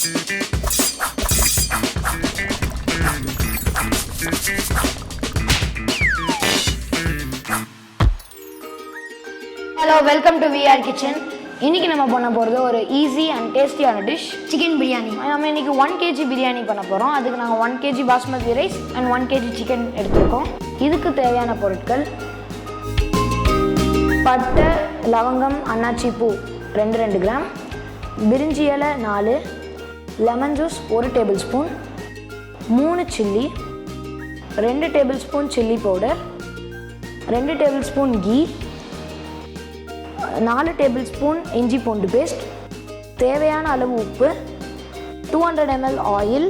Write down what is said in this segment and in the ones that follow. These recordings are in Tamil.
Hello, welcome to Vrkitchen. இன்னைக்கு நம்ம பண்ண போறது ஒரு ஈஸி அண்ட் டேஸ்டியான டிஷ் சிக்கன் பிரியாணி. நம்ம இன்னைக்கு 1kg பிரியாணி பண்ண போறோம். அதுக்கு நாங்க 1kg basmati rice and 1kg chicken எடுத்துக்கோம். இதுக்கு தேவையான பொருட்கள் பட்டை, லவங்கம், அன்னாச்சி பூ 2 கிராம், பிரிஞ்சி இலை 4, lemon juice 1 tablespoon, 3 chilli, 2 tablespoon chilli powder, 2 tablespoon ghee, 4 tablespoon இஞ்சி பூண்டு பேஸ்ட், தேவையான அளவு உப்பு, 200 ml ஆயில்,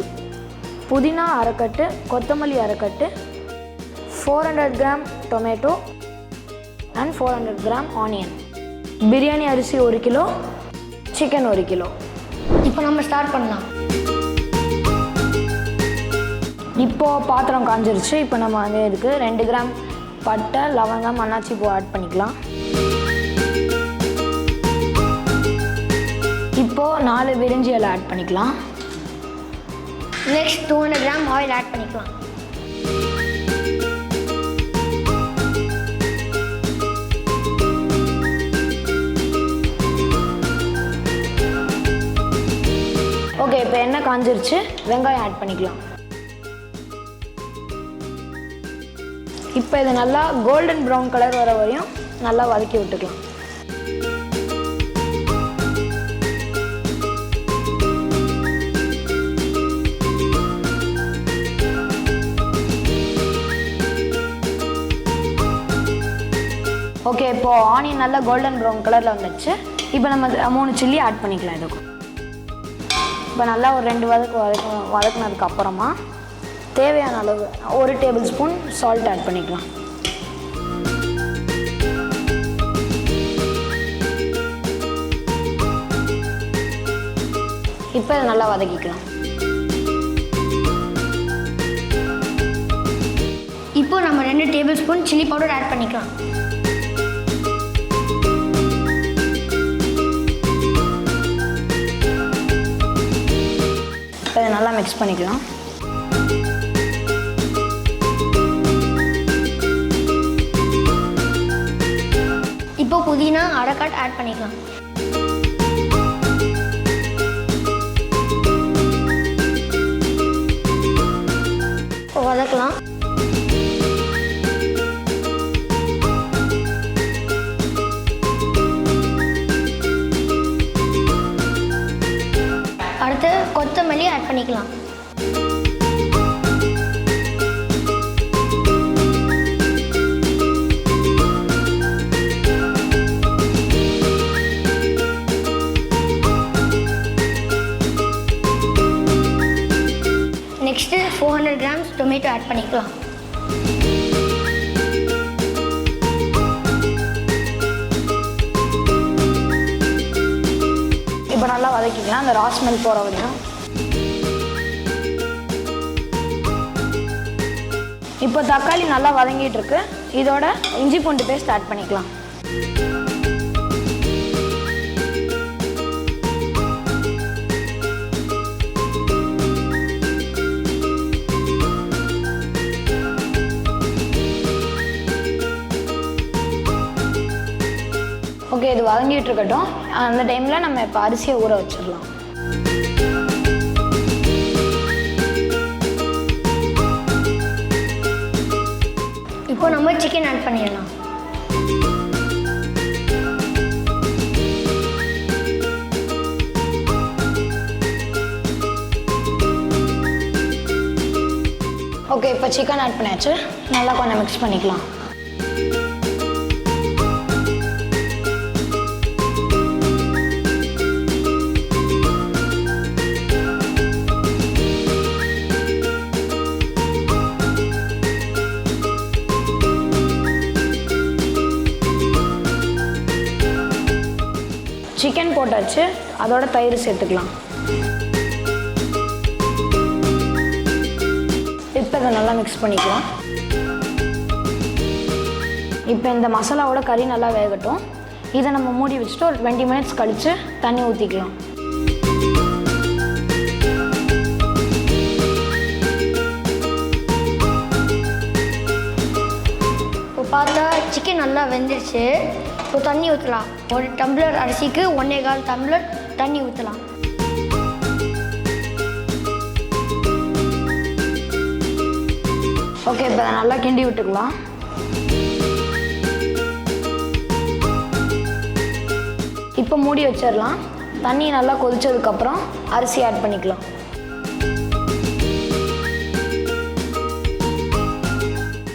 புதினா அரைக்கட்டு, கொத்தமல்லி அரைக்கட்டு, 400 gram tomato and 400 gram onion. Biryani அரிசி 1 கிலோ, சிக்கன் 1 கிலோ. இப்போ நம்ம ஸ்டார்ட் பண்ணலாம். இப்போது பாத்திரம் காஞ்சிருச்சு. இப்போ நம்ம வந்து இதுக்கு 2 கிராம் பட்டை, லவங்கம், அன்னாச்சி பூ ஆட் பண்ணிக்கலாம். இப்போது 4 பிரிஞ்சி இலை ஆட் பண்ணிக்கலாம். நெக்ஸ்ட் 200 கிராம் ஆயில் ஆட் பண்ணிக்கலாம். ஓகே, இப்போ எண்ணெய் காஞ்சிருச்சு. வெங்காயம் ஆட் பண்ணிக்கலாம். இப்போ இது நல்லா கோல்டன் ப்ரௌன் கலர் வர வரையும் நல்லா வதக்கி விட்டுக்கலாம். ஓகே, இப்போது ஆனியன் நல்லா கோல்டன் ப்ரௌன் கலரில் வந்துடுச்சு. இப்போ நம்ம 3 சில்லி ஆட் பண்ணிக்கலாம். இதுக்கும் இப்போ நல்லா ஒரு 2 வதக்குனதுக்கு அப்புறமா தேவையான அளவு 1 டேபிள் ஸ்பூன் சால்ட் ஆட் பண்ணிக்கலாம். இப்போ இதை நல்லா வதக்கிக்கலாம். இப்போ நம்ம 2 tablespoon chilli powder add பண்ணிக்கலாம். இப்போ இதை நல்லா மிக்ஸ் பண்ணிக்கலாம். இப்போ புதினா அரைக்கட் ஆட் பண்ணிக்கலாம். வதக்கலாம். அடுத்து கொத்தமல்லி ஆட் பண்ணிக்கலாம். நெக்ஸ்ட்டு 400 கிராம்ஸ் டொமேட்டோ ஆட் பண்ணிக்கலாம். இப்போ நல்லா வதக்கிக்கலாம், அந்த ரா ஸ்மெல் போகிற வரைக்கும். இப்போ தக்காளி நல்லா வதங்கிட்டு இருக்கு. இதோட இஞ்சி பூண்டு பேஸ்ட் ஆட் பண்ணிக்கலாம். ஓகே, இது வதங்கிட்டு இருக்கட்டும். அந்த டைமில் நம்ம இப்போ அரிசியை ஊற வச்சிடலாம். இப்போ நம்ம சிக்கன் ஆட் பண்ணிடலாம். ஓகே, இப்போ சிக்கன் ஆட் பண்ணியாச்சு. நல்லா கொஞ்சம் மிக்ஸ் பண்ணிக்கலாம். சிக்கன் போட்டாச்சு. அதோட தயிர் சேர்த்துக்கலாம். இப்போ இதை நல்லா மிக்ஸ் பண்ணிக்கலாம். இப்போ இந்த மசாலாவோட கறி நல்லா வேகட்டும். இதை நம்ம மூடி வச்சுட்டு ஒரு 20 மினிட்ஸ் கழித்து தண்ணி ஊற்றிக்கலாம். வெந்துருச்சு. இப்போ தண்ணி ஊற்றலாம். 1 டம்ளர் அரிசிக்கு 1.25 டம்ளர் தண்ணி ஊற்றலாம். ஓகே, இப்போ நல்லா கிண்டி விட்டுக்கலாம். இப்போ மூடி வச்சிடலாம். தண்ணி நல்லா கொதிச்சதுக்கப்புறம் அரிசி ஆட் பண்ணிக்கலாம்.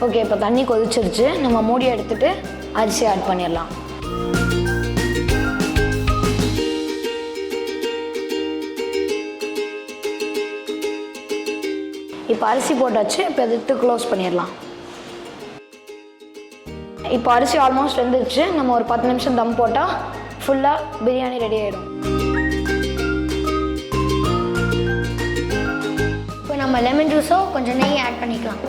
ஓகே, இப்போ தண்ணி கொதிச்சிருச்சு. நம்ம மூடியை எடுத்துட்டு அரிசி ஆட் பண்ணிடலாம். இப்போ அரிசி போட்டாச்சு. இப்போ எடுத்து க்ளோஸ் பண்ணிடலாம். இப்போ அரிசி ஆல்மோஸ்ட் வெந்துருச்சு. நம்ம ஒரு 10 நிமிஷம் தம் போட்டால் ஃபுல்லாக பிரியாணி ரெடி ஆகிடும். இப்போ நம்ம லெமன் ஜூஸோ கொஞ்சம் நெய் ஆட் பண்ணிக்கலாம்.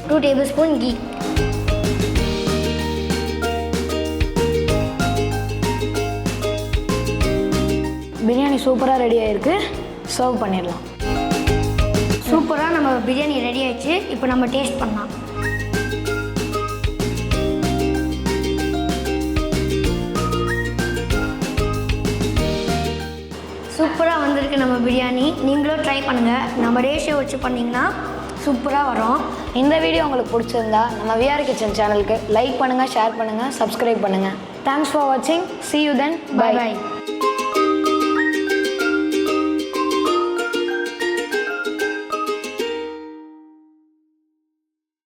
Two tablespoon ghee. Biryani சூப்பராக ரெடி ஆகிருக்கு. சர்வ் பண்ணிடலாம். சூப்பராக நம்ம பிரியாணி ரெடி ஆயிடுச்சு. இப்போ நம்ம டேஸ்ட் பண்ணலாம். சூப்பராக வந்திருக்கு நம்ம பிரியாணி. நீங்களும் ட்ரை பண்ணுங்கள். நம்ம ரேஷியோ வச்சு பண்ணிங்கன்னா சூப்பராக வரும். இந்த வீடியோ உங்களுக்கு பிடிச்சிருந்தா நம்ம Vrkitchen சேனலுக்கு லைக் பண்ணுங்கள், ஷேர் பண்ணுங்கள், சப்ஸ்கிரைப் பண்ணுங்கள். தேங்க்ஸ் ஃபார் வாட்சிங். See you then. Bye bye.